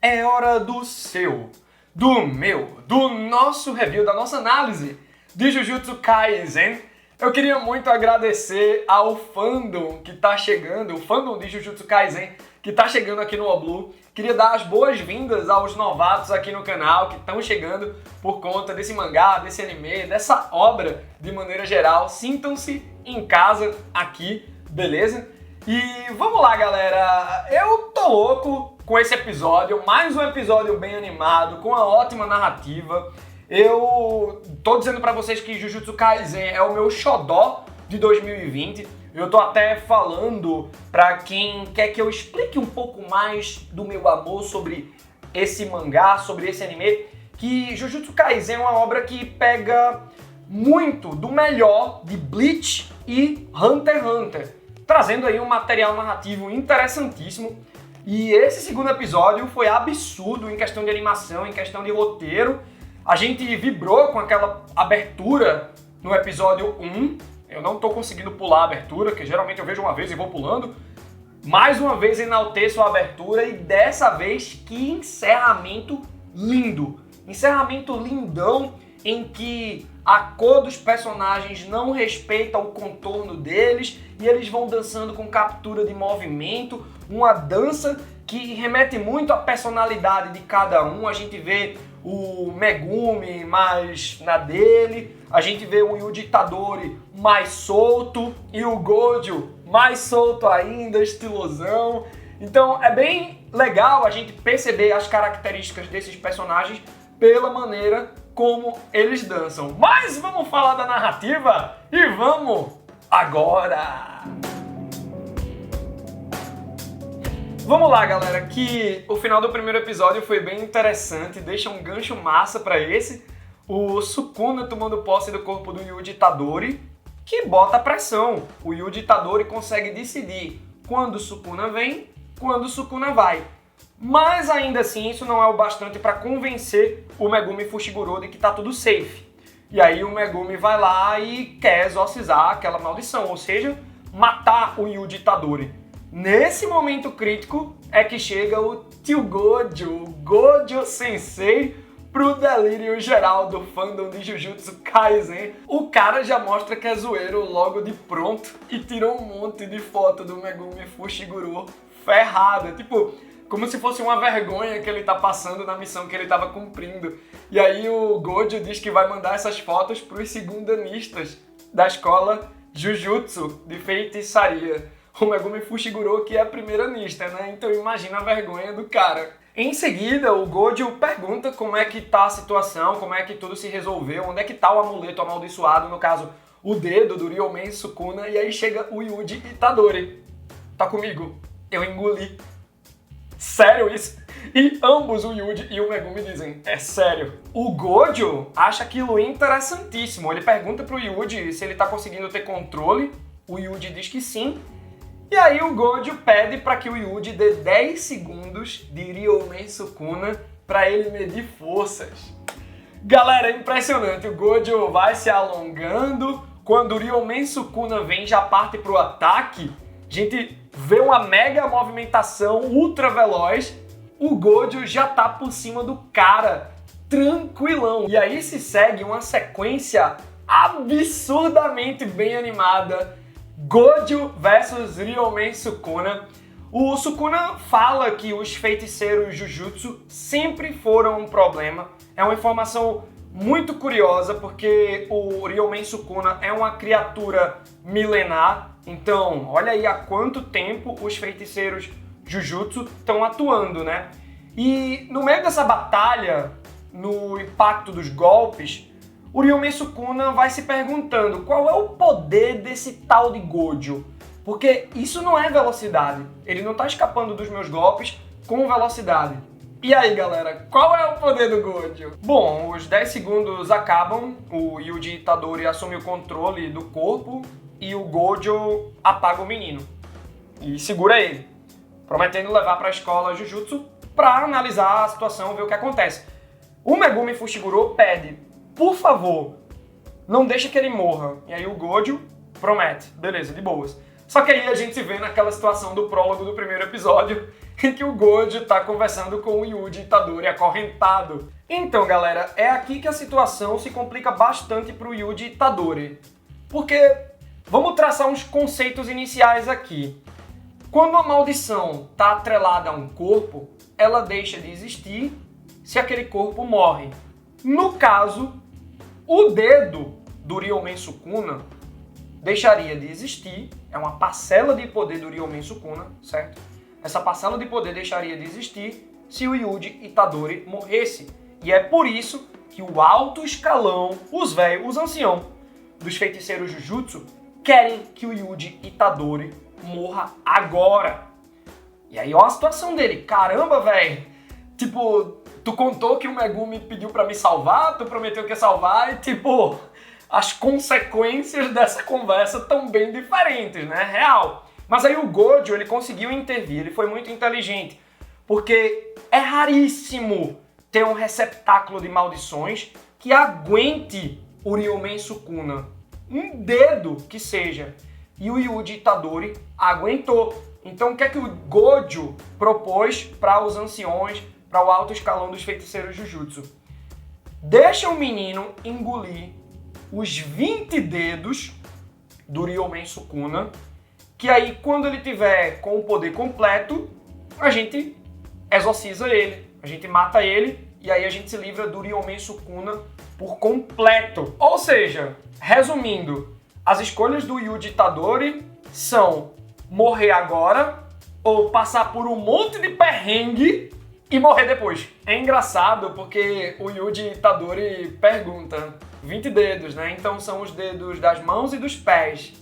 É hora do seu, do meu, do nosso review, da nossa análise de Jujutsu Kaisen. Eu queria muito agradecer ao fandom que tá chegando, o fandom de Jujutsu Kaisen que tá chegando aqui no Oblu. Queria dar as boas-vindas aos novatos aqui no canal que estão chegando por conta desse mangá, desse anime, dessa obra de maneira geral. Sintam-se em casa aqui, beleza? E vamos lá, galera! Eu tô louco com esse episódio, mais um episódio bem animado, com uma ótima narrativa. Eu tô dizendo pra vocês que Jujutsu Kaisen é o meu xodó de 2020. Eu tô até falando pra quem quer que eu explique um pouco mais do meu amor sobre esse mangá, sobre esse anime, que Jujutsu Kaisen é uma obra que pega muito do melhor de Bleach e Hunter x Hunter, trazendo aí um material narrativo interessantíssimo. E esse segundo episódio foi absurdo em questão de animação, em questão de roteiro. A gente vibrou com aquela abertura no episódio 1. Eu não tô conseguindo pular a abertura, que geralmente eu vejo uma vez e vou pulando. Mais uma vez enalteço a abertura e dessa vez que encerramento lindo. Encerramento lindão em que a cor dos personagens não respeita o contorno deles e eles vão dançando com captura de movimento, uma dança que remete muito à personalidade de cada um. A gente vê o Megumi mais na dele, a gente vê o Yuji Itadori mais solto e o Gojo mais solto ainda, estilosão. Então é bem legal a gente perceber as características desses personagens pela maneira como eles dançam. Mas vamos falar da narrativa e vamos agora! Vamos lá, galera, que o final do primeiro episódio foi bem interessante, deixa um gancho massa pra esse. O Sukuna tomando posse do corpo do Yuji Itadori, que bota pressão. O Yuji Itadori consegue decidir quando o Sukuna vem, quando o Sukuna vai. Mas ainda assim, isso não é o bastante para convencer o Megumi Fushiguro de que tá tudo safe. E aí o Megumi vai lá e quer exorcizar aquela maldição, ou seja, matar o Yuji Itadori. Nesse momento crítico é que chega o tio Gojo, o Gojo Sensei, pro delírio geral do fandom de Jujutsu Kaisen. O cara já mostra que é zoeiro logo de pronto e tirou um monte de foto do Megumi Fushiguro ferrada, tipo, como se fosse uma vergonha que ele tá passando na missão que ele tava cumprindo. E aí o Gojo diz que vai mandar essas fotos pros segundanistas da escola Jujutsu de feitiçaria. O Megumi Fushiguro que é a primeira nista, né? Então imagina a vergonha do cara. Em seguida, o Gojo pergunta como é que tá a situação, como é que tudo se resolveu, onde é que tá o amuleto amaldiçoado, no caso, o dedo do Ryomen Sukuna, e aí chega o Yuji Itadori. Tá comigo? Eu engoli. Sério isso? E ambos, o Yuji e o Megumi, dizem, é sério. O Gojo acha aquilo interessantíssimo. Ele pergunta pro Yuji se ele tá conseguindo ter controle. O Yuji diz que sim. E aí o Gojo pede para que o Yuji dê 10 segundos de Ryomen Sukuna para ele medir forças. Galera, é impressionante. O Gojo vai se alongando. Quando o Ryomen Sukuna vem, já parte pro ataque. A gente vê uma mega movimentação ultra veloz. O Gojo já tá por cima do cara, tranquilão. E aí se segue uma sequência absurdamente bem animada. Gojo versus Ryomen Sukuna. O Sukuna fala que os feiticeiros Jujutsu sempre foram um problema. É uma informação muito curiosa porque o Ryomen Sukuna é uma criatura milenar. Então, olha aí há quanto tempo os feiticeiros Jujutsu estão atuando, né? E no meio dessa batalha, no impacto dos golpes, o Ryomen Sukuna vai se perguntando qual é o poder desse tal de Gojo. Porque isso não é velocidade. Ele não tá escapando dos meus golpes com velocidade. E aí, galera, qual é o poder do Gojo? Bom, os 10 segundos acabam, o Yuji Itadori assume o controle do corpo e o Gojo apaga o menino. E segura ele, prometendo levar para a escola Jujutsu para analisar a situação, ver o que acontece. O Megumi Fushiguro pede, por favor, não deixa que ele morra. E aí o Gojo promete, beleza, de boas. Só que aí a gente se vê naquela situação do prólogo do primeiro episódio, em que o Gojo tá conversando com o Yuji Itadori acorrentado. Então, galera, é aqui que a situação se complica bastante pro Yuji Itadori. Porque vamos traçar uns conceitos iniciais aqui. Quando a maldição tá atrelada a um corpo, ela deixa de existir se aquele corpo morre. No caso, o dedo do Ryomen Sukuna deixaria de existir, é uma parcela de poder do Ryomen Sukuna, certo? Essa parcela de poder deixaria de existir se o Yuji Itadori morresse. E é por isso que o alto escalão, os velhos, os anciãos dos feiticeiros Jujutsu, querem que o Yuji Itadori morra agora. E aí, ó a situação dele. Caramba, velho. Tipo, tu contou que o Megumi pediu pra me salvar, tu prometeu que ia salvar e, tipo, as consequências dessa conversa estão bem diferentes, né? Real. Mas aí o Gojo, ele conseguiu intervir, ele foi muito inteligente. Porque é raríssimo ter um receptáculo de maldições que aguente o Ryomen Sukuna. Um dedo que seja. E o Yuji Itadori aguentou. Então o que é que o Gojo propôs para os anciões, para o alto escalão dos feiticeiros Jujutsu? Deixa o menino engolir os 20 dedos do Ryomen Sukuna, que aí quando ele tiver com o poder completo, a gente exorciza ele, a gente mata ele e aí a gente se livra do Ryomen Sukuna por completo. Ou seja, resumindo, as escolhas do Yuji Itadori são morrer agora ou passar por um monte de perrengue e morrer depois. É engraçado porque o Yuji Itadori pergunta 20 dedos, né? Então são os dedos das mãos e dos pés.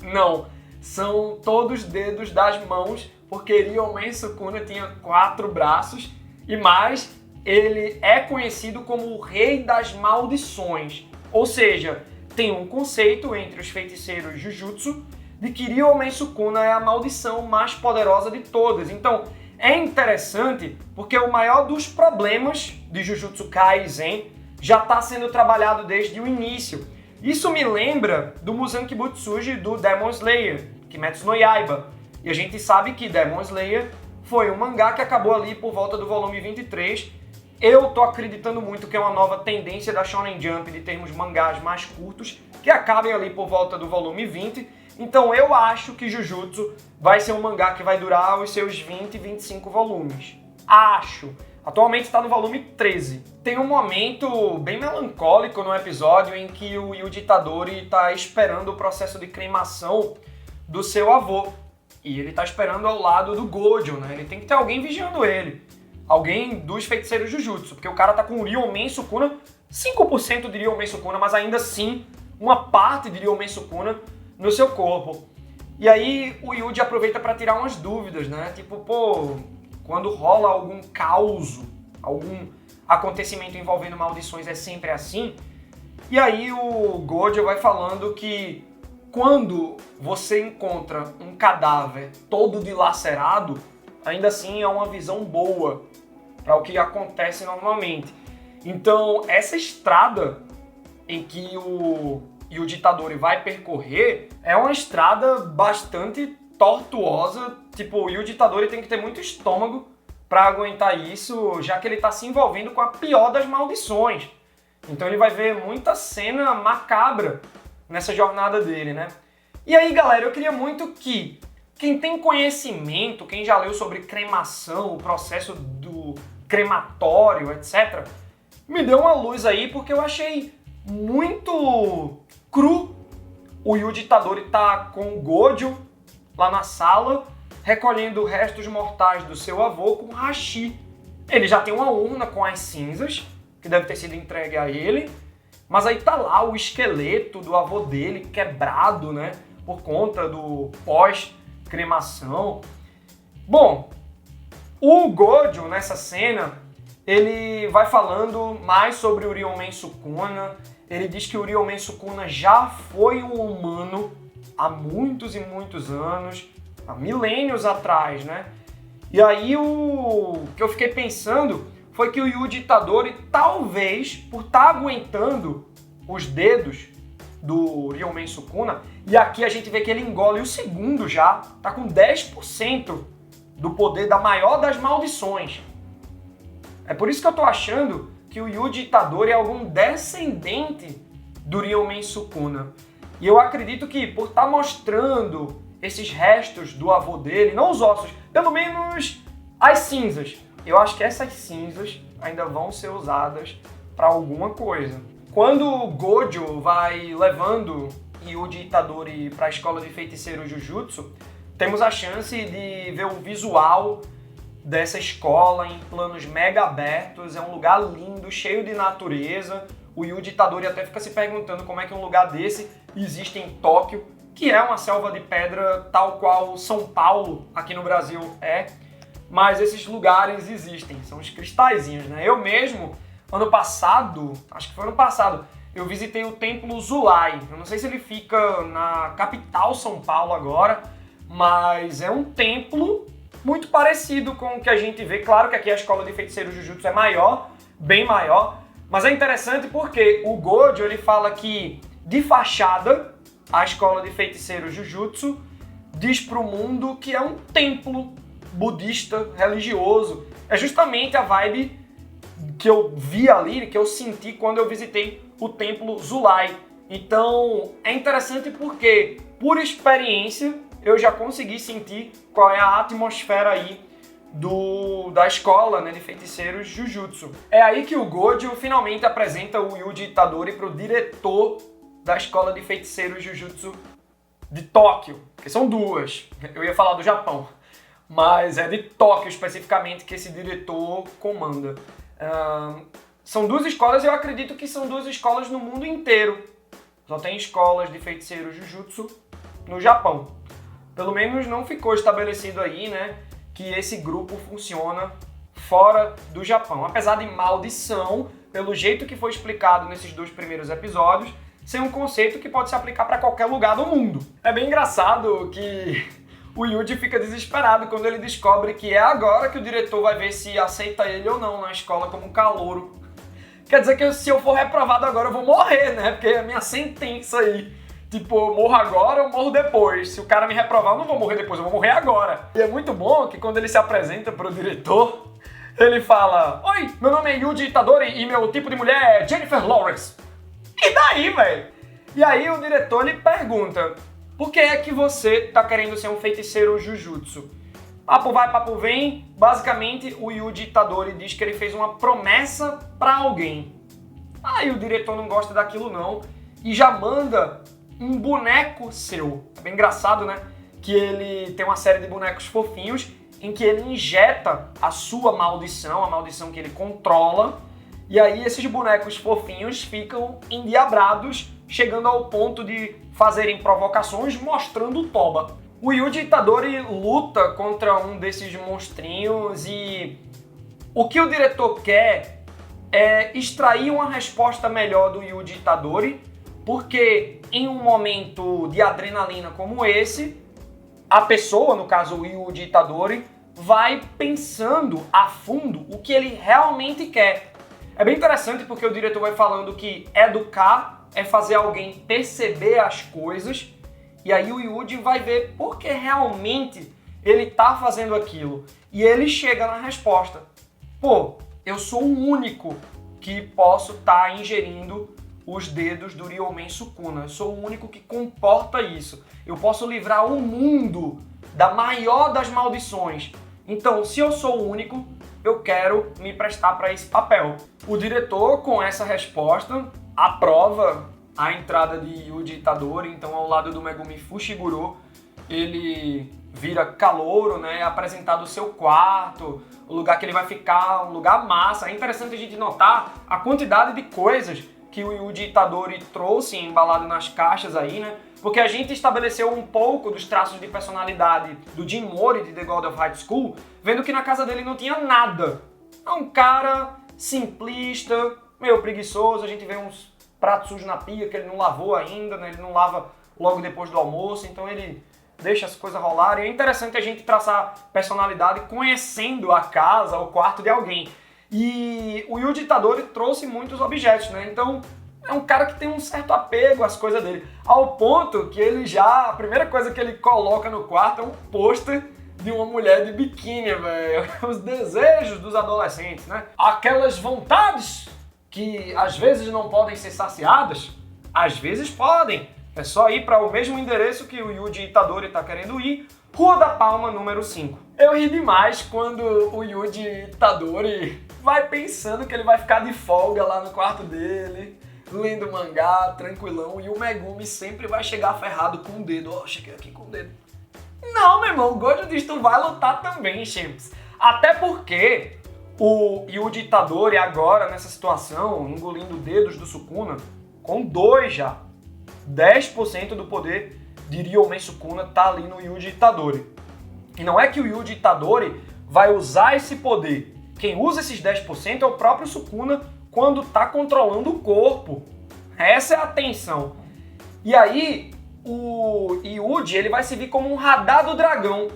Não, são todos os dedos das mãos, porque Ryomen Sukuna tinha 4 braços e mais, ele é conhecido como o rei das maldições. Ou seja, tem um conceito entre os feiticeiros Jujutsu de que Ryomen Sukuna é a maldição mais poderosa de todas. Então, é interessante porque o maior dos problemas de Jujutsu Kaisen já está sendo trabalhado desde o início. Isso me lembra do Muzan Kibutsuji do Demon Slayer, Kimetsu no Yaiba. E a gente sabe que Demon Slayer foi um mangá que acabou ali por volta do volume 23. Eu tô acreditando muito que é uma nova tendência da Shonen Jump de termos mangás mais curtos que acabem ali por volta do volume 20. Então eu acho que Jujutsu vai ser um mangá que vai durar os seus 20, 25 volumes. Acho. Atualmente está no volume 13. Tem um momento bem melancólico no episódio em que o Yuji Itadori está esperando o processo de cremação do seu avô. E ele está esperando ao lado do Gojo, né? Ele tem que ter alguém vigiando ele. Alguém dos feiticeiros Jujutsu, porque o cara tá com o Ryomen Sukuna, 5% de Ryomen Sukuna, mas ainda assim uma parte de Ryomen Sukuna no seu corpo. E aí o Yuji aproveita para tirar umas dúvidas, né? Tipo, pô, quando rola algum caos, algum acontecimento envolvendo maldições é sempre assim. E aí o Gojo vai falando que quando você encontra um cadáver todo dilacerado, ainda assim é uma visão boa para o que acontece normalmente. Então, essa estrada em que o Yuji Itadori vai percorrer é uma estrada bastante tortuosa. Tipo, o Yuji Itadori tem que ter muito estômago para aguentar isso, já que ele está se envolvendo com a pior das maldições. Então ele vai ver muita cena macabra nessa jornada dele, né? E aí, galera, eu queria muito que quem tem conhecimento, quem já leu sobre cremação, o processo do crematório, etc., me dê uma luz aí, porque eu achei muito cru. O Yuji Itadori tá com o Gojo lá na sala, recolhendo restos mortais do seu avô com hashi. Ele já tem uma urna com as cinzas, que deve ter sido entregue a ele, mas aí tá lá o esqueleto do avô dele quebrado, né, por conta do pós-cremação. Bom, o Gojo, nessa cena, ele vai falando mais sobre o Ryomen Sukuna. Ele diz que o Ryomen Sukuna já foi um humano há muitos e muitos anos, há milênios atrás, né? E aí o que eu fiquei pensando foi que o Yuji Itadori, talvez, por estar aguentando os dedos do Ryomen Sukuna, e aqui a gente vê que ele engole o segundo já, tá com 10% do poder da maior das maldições. É por isso que eu tô achando que o Yuji Itadori é algum descendente do Ryomen Sukuna. E eu acredito que por estar mostrando esses restos do avô dele, não os ossos, pelo menos as cinzas, eu acho que essas cinzas ainda vão ser usadas para alguma coisa. Quando o Gojo vai levando Yuji Itadori para a escola de feiticeiro Jujutsu, temos a chance de ver o visual dessa escola em planos mega abertos. É um lugar lindo, cheio de natureza. O Yuji Itadori até fica se perguntando como é que um lugar desse existe em Tóquio, que é uma selva de pedra tal qual São Paulo aqui no Brasil é. Mas esses lugares existem, são os cristalzinhos, né? Eu mesmo, ano passado, acho que foi ano passado, eu visitei o Templo Zulai. Eu não sei se ele fica na capital São Paulo agora, mas é um templo muito parecido com o que a gente vê. Claro que aqui a escola de feiticeiro Jujutsu é maior, bem maior, mas é interessante porque o Gojo, ele fala que, de fachada, a escola de feiticeiro Jujutsu diz para o mundo que é um templo budista religioso. É justamente a vibe que eu vi ali, que eu senti quando eu visitei o Templo Zulai. Então, é interessante porque, por experiência, eu já consegui sentir qual é a atmosfera aí da escola, né, de feiticeiros Jujutsu. É aí que o Gojo finalmente apresenta o Yuji Itadori para o diretor da escola de feiticeiros Jujutsu de Tóquio, que são duas. Eu ia falar do Japão, mas é de Tóquio especificamente que esse diretor comanda. São duas escolas, eu acredito que são duas escolas no mundo inteiro. Só tem escolas de feiticeiros Jujutsu no Japão. Pelo menos não ficou estabelecido aí, né, que esse grupo funciona fora do Japão. Apesar de maldição, pelo jeito que foi explicado nesses 2 primeiros episódios, ser um conceito que pode se aplicar para qualquer lugar do mundo. É bem engraçado que o Yuji fica desesperado quando ele descobre que é agora que o diretor vai ver se aceita ele ou não na escola como calouro. Quer dizer que se eu for reprovado agora eu vou morrer, né? Porque é a minha sentença aí. Tipo, eu morro agora ou morro depois. Se o cara me reprovar, eu não vou morrer depois, eu vou morrer agora. E é muito bom que quando ele se apresenta pro diretor, ele fala: "Oi, meu nome é Yuji Itadori e meu tipo de mulher é Jennifer Lawrence." E daí, velho? E aí o diretor lhe pergunta: "Por que é que você tá querendo ser um feiticeiro Jujutsu?" Papo vai, papo vem. Basicamente, o Yuji Itadori diz que ele fez uma promessa pra alguém. Aí o diretor não gosta daquilo não e já manda um boneco seu. É bem engraçado, né? Que ele tem uma série de bonecos fofinhos em que ele injeta a sua maldição, a maldição que ele controla, e aí esses bonecos fofinhos ficam endiabrados, chegando ao ponto de fazerem provocações mostrando o toba. O Yuji Itadori luta contra um desses monstrinhos e o que o diretor quer é extrair uma resposta melhor do Yuji Itadori, porque em um momento de adrenalina como esse, a pessoa, no caso o Yuji Itadori, vai pensando a fundo o que ele realmente quer. É bem interessante porque o diretor vai falando que educar é fazer alguém perceber as coisas, e aí o Yuji vai ver por que realmente ele tá fazendo aquilo. E ele chega na resposta: pô, eu sou o único que posso estar ingerindo os dedos do Ryomen Sukuna. Eu sou o único que comporta isso. Eu posso livrar o mundo da maior das maldições. Então, se eu sou o único, eu quero me prestar para esse papel. O diretor, com essa resposta, aprova a entrada de Yuji Itadori. Então, ao lado do Megumi Fushiguro, ele vira calouro, né? É apresentado o seu quarto, o lugar que ele vai ficar, um lugar massa. É interessante a gente notar a quantidade de coisas que o Yuji Itadori trouxe embalado nas caixas aí, né? Porque a gente estabeleceu um pouco dos traços de personalidade do Jin Mori de The God of High School, vendo que na casa dele não tinha nada. É um cara simplista, meio preguiçoso, a gente vê uns pratos sujos na pia que ele não lavou ainda, né? Ele não lava logo depois do almoço, então ele deixa as coisas rolarem. É interessante a gente traçar personalidade conhecendo a casa, o quarto de alguém. E o Yuji Itadori trouxe muitos objetos, né? Então é um cara que tem um certo apego às coisas dele, ao ponto que ele já, a primeira coisa que ele coloca no quarto é um pôster de uma mulher de biquíni, velho. Os desejos dos adolescentes, né? Aquelas vontades que às vezes não podem ser saciadas, às vezes podem. É só ir para o mesmo endereço que o Yuji Itadori está querendo ir, Rua da Palma, número 5. Eu ri demais quando o Yuji Itadori vai pensando que ele vai ficar de folga lá no quarto dele, lendo mangá, tranquilão, e o Megumi sempre vai chegar ferrado com o dedo. Ó, cheguei aqui com o dedo. Não, meu irmão, o Gojo diz tu vai lutar também, Champs. Até porque o Yuji Itadori agora, nessa situação, engolindo dedos do Sukuna, com 2 já. 10% do poder de Ryomei Sukuna tá ali no Yuji Itadori. E não é que o Yuji Itadori vai usar esse poder. Quem usa esses 10% é o próprio Sukuna quando tá controlando o corpo. Essa é a tensão. E aí, o Yuji ele vai servir como um radar do dragão.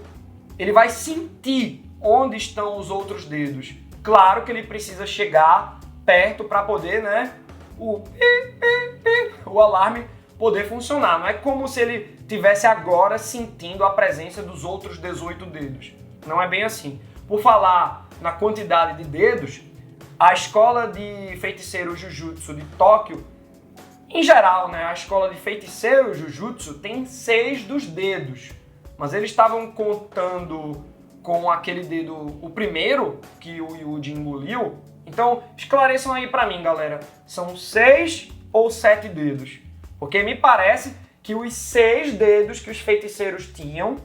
Ele vai sentir onde estão os outros dedos. Claro que ele precisa chegar perto para poder, né, o alarme poder funcionar. Não é como se ele tivesse agora sentindo a presença dos outros 18 dedos. Não é bem assim. Por falar na quantidade de dedos, a escola de feiticeiro Jujutsu de Tóquio, em geral, né, a escola de feiticeiro Jujutsu tem 6 dos dedos. Mas eles estavam contando com aquele dedo, o primeiro que o Yuji engoliu. Então, esclareçam aí pra mim, galera. São 6 ou 7 dedos? Porque me parece que os 6 dedos que os feiticeiros tinham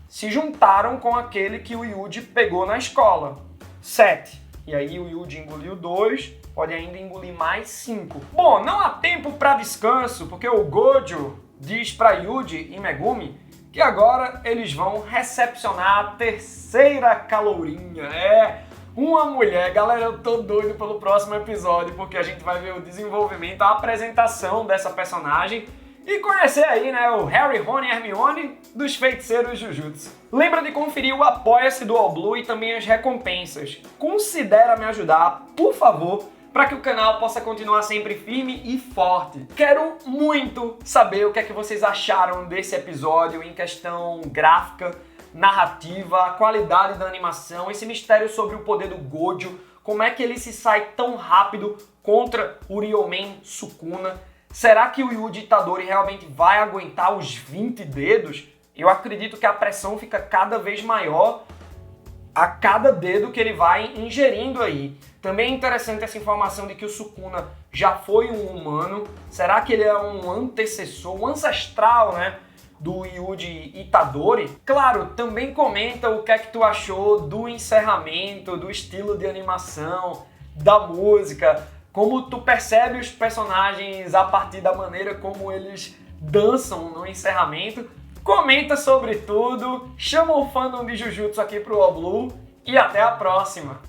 se juntaram com aquele que o Yuji pegou na escola. 7. E aí o Yuji engoliu 2, pode ainda engolir mais 5. Bom, não há tempo para descanso, porque o Gojo diz para Yuji e Megumi que agora eles vão recepcionar a terceira calourinha. Uma mulher. Galera, eu tô doido pelo próximo episódio, porque a gente vai ver o desenvolvimento, a apresentação dessa personagem e conhecer aí, né, o Harry, Rony e Hermione dos feiticeiros Jujutsu. Lembra de conferir o Apoia-se do All Blue e também as recompensas. Considera me ajudar, por favor, para que o canal possa continuar sempre firme e forte. Quero muito saber o que é que vocês acharam desse episódio em questão gráfica, narrativa, a qualidade da animação, esse mistério sobre o poder do Gojo, como é que ele se sai tão rápido contra o Ryomei Sukuna. Será que o Yuji Itadori realmente vai aguentar os 20 dedos? Eu acredito que a pressão fica cada vez maior a cada dedo que ele vai ingerindo aí. Também é interessante essa informação de que o Sukuna já foi um humano. Será que ele é um antecessor, um ancestral, né, do Yuji Itadori? Claro, também comenta o que é que tu achou do encerramento, do estilo de animação, da música, como tu percebe os personagens a partir da maneira como eles dançam no encerramento. Comenta sobre tudo, chama o fandom de Jujutsu aqui pro All Blue e até a próxima!